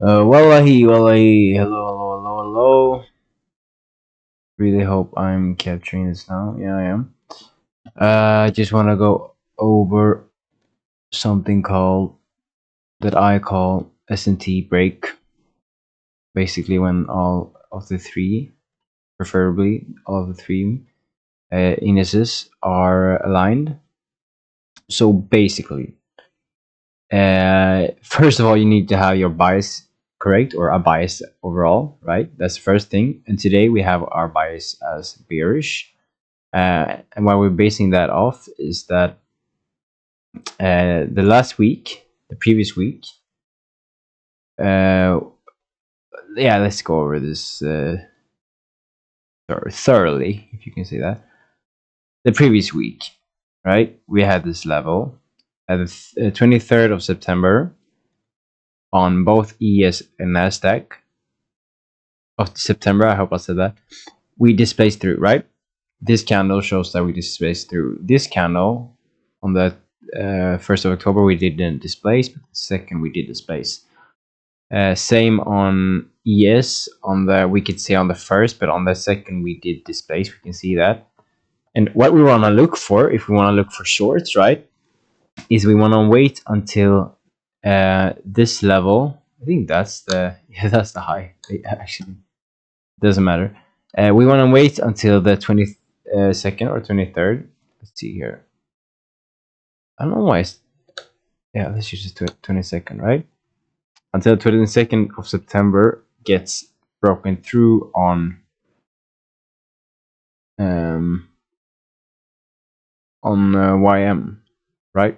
Wallahi, hello. Really hope I'm capturing this now. Yeah, I am. I just want to go over something called that I call SMT break. Basically, when all of the three, preferably all of the three indices are aligned. So basically, first of all, you need to have your bias correct or a bias overall, right? That's the first thing. And today we have our bias as bearish. And what we're basing that off is that the last week, the previous week, uh, yeah, let's go over this thoroughly, if you can say that. The previous week, right? We had this level at the 23rd of September on both ES and NASDAQ of September. I hope I said that. We displaced through, right? This candle shows that we displaced through. This candle on the 1st of October we didn't displace, but the second we did displace. Same on ES. On the we could see on the first, but on the second we did displace. We can see that. And what we want to look for, if we want to look for shorts, right, is we want to wait until this level. I think that's the that's the high. Actually, doesn't matter. We want to wait until the 22nd or 23rd. Let's see here. I don't know why. Yeah, let's use the 22nd, right? Until 22nd of September gets broken through on YM, right?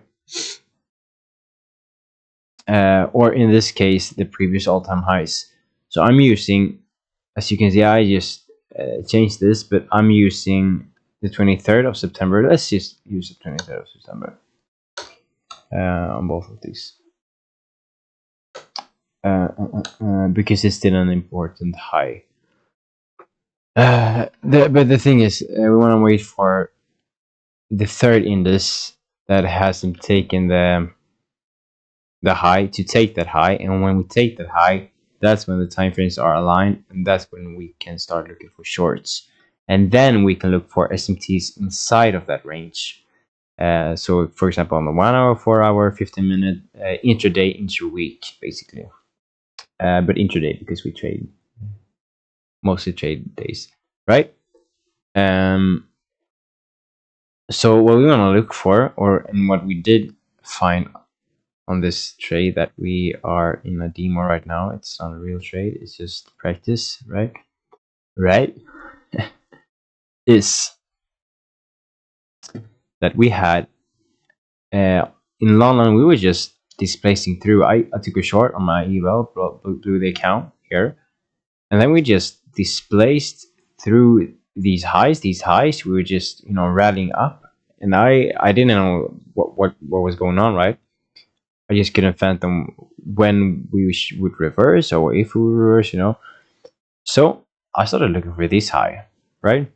Or in this case, the previous all-time highs. So I'm using, as you can see, I just changed this, but I'm using the 23rd of September. Let's just use the 23rd of September on both of these. Because it's still an important high. But the thing is, we want to wait for the third index that hasn't taken the high to take that high, and when we take that high, that's when the time frames are aligned, and that's when we can start looking for shorts, and then we can look for SMTs inside of that range. So, for example, on the 1 hour, 4 hour, 15-minute, intraday, interweek, basically. But intraday because we trade mostly trade days, right? So what we want to look for, and what we did find on this trade that we are in a demo right now, it's not a real trade, it's just practice, right? Is that we had in London, we were just displacing through. I took a short on my eval, blew the account here, and then we just displaced through these highs. We were just rallying up, and I didn't know what was going on, right? I just couldn't fathom when we would reverse or if we would reverse, So I started looking for this high, right?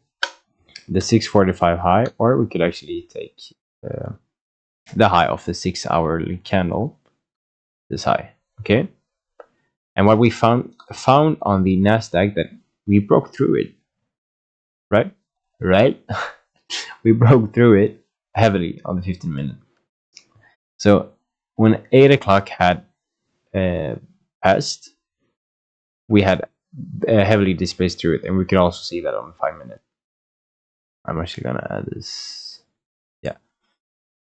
The 645 high, or we could actually take the high of the 6-hourly candle, this high, okay? And what we found on the Nasdaq that we broke through it, right? We broke through it heavily on the 15-minute. So when 8 o'clock had passed, we had heavily displaced through it, and we could also see that on the 5-minute. I'm actually gonna add this. Yeah,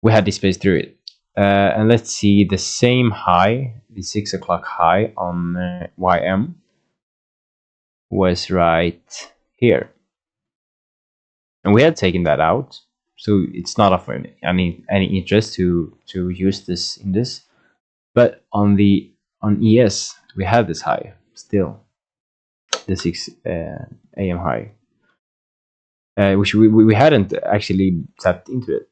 we had displaced through it, and let's see the same high, the 6 o'clock high on YM was right here, and we had taken that out, so it's not of any interest to use this in this. But on ES we had this high still, the 6 AM high, which we hadn't actually tapped into it,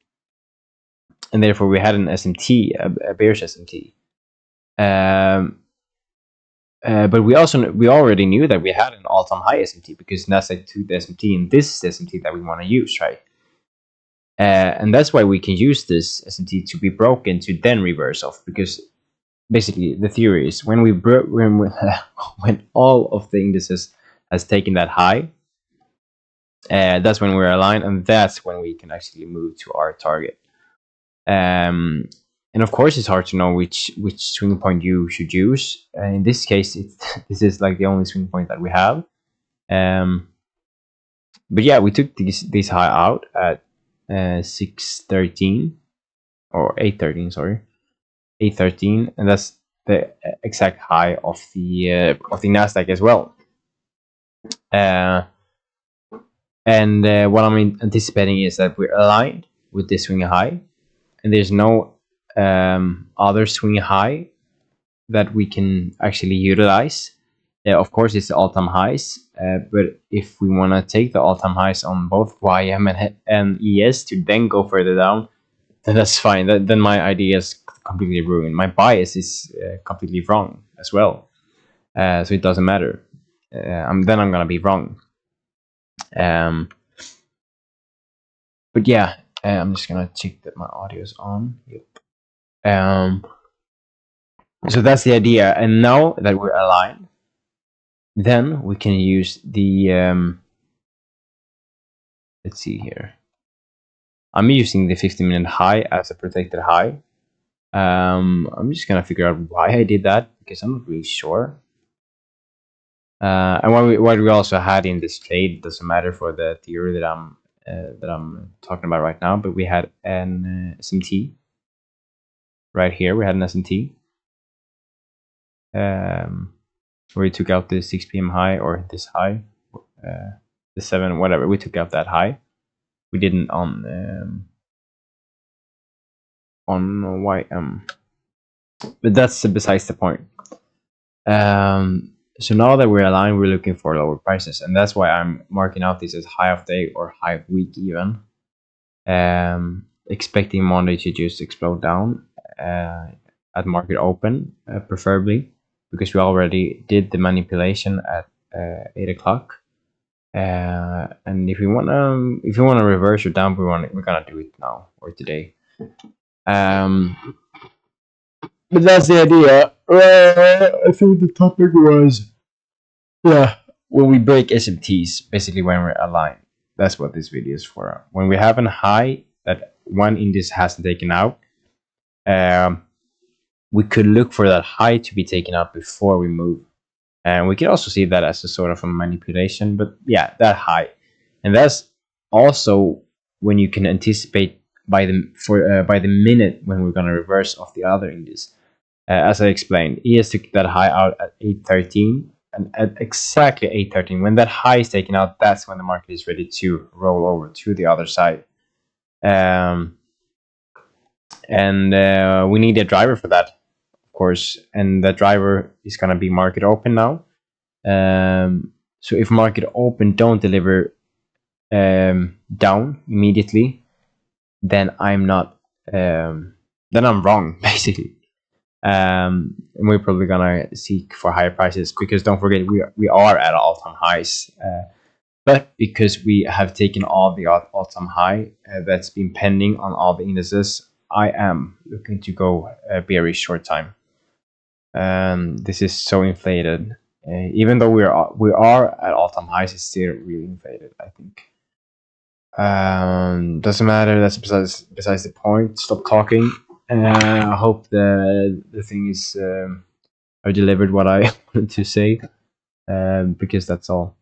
and therefore we had an SMT, a bearish SMT. But we already knew that we had an all-time high SMT because Nasdaq took the SMT, and this is the SMT that we want to use, right? And that's why we can use this SMT to be broken to then reverse off, because basically the theory is when when all of the indices has taken that high, that's when we're aligned, and that's when we can actually move to our target. Um, and of course, it's hard to know which swing point you should use. In this case, this is like the only swing point that we have. But yeah, we took this high out at 613 or 813, sorry, 813, and that's the exact high of the Nasdaq as well. And what I'm anticipating is that we're aligned with this swing high, and there's no other swing high that we can actually utilize. Of course, it's the all-time highs, but if we want to take the all-time highs on both YM and ES to then go further down, then that's fine. Then my idea is completely ruined. My bias is completely wrong as well, so it doesn't matter. Then I'm gonna be wrong. But yeah, I'm just gonna check that my audio is on. Yep. So that's the idea, and now that we're aligned, then we can use the let's see here. I'm using the 15-minute high as a protected high. I'm just gonna figure out why I did that, because I'm not really sure. And what we also had in this trade doesn't matter for the theory that I'm talking about right now. But we had an SMT right here. We had an SMT where we took out the 6 p.m. high, or this high, the 7, whatever. We took out that high. We didn't on YM, but that's besides the point. So now that we're aligned, we're looking for lower prices, and that's why I'm marking out this as high of day or high of week even. Expecting Monday to just explode down at market open, preferably, because we already did the manipulation at 8 o'clock. And if you wanna reverse or down, we're gonna do it now or today. But that's the idea. I think the topic was, when we break SMTs, basically when we're aligned. That's what this video is for. When we have a high that one index hasn't taken out, we could look for that high to be taken out before we move. And we can also see that as a sort of a manipulation, but yeah, that high. And that's also when you can anticipate by the minute when we're gonna reverse off the other index. As I explained, ES took that high out at 813, and at exactly 813, when that high is taken out, that's when the market is ready to roll over to the other side. And we need a driver for that, of course, and that driver is going to be market open now. So if market open don't deliver down immediately, then I'm wrong, basically. And we're probably gonna seek for higher prices, because don't forget we are at all-time highs, but because we have taken all the all-time high that's been pending on all the indices, I am looking to go a very short time. This is so inflated, even though we are at all-time highs, it's still really inflated, I think. Doesn't matter, that's besides the point. Stop talking. I hope the thing is I delivered what I wanted to say, because that's all.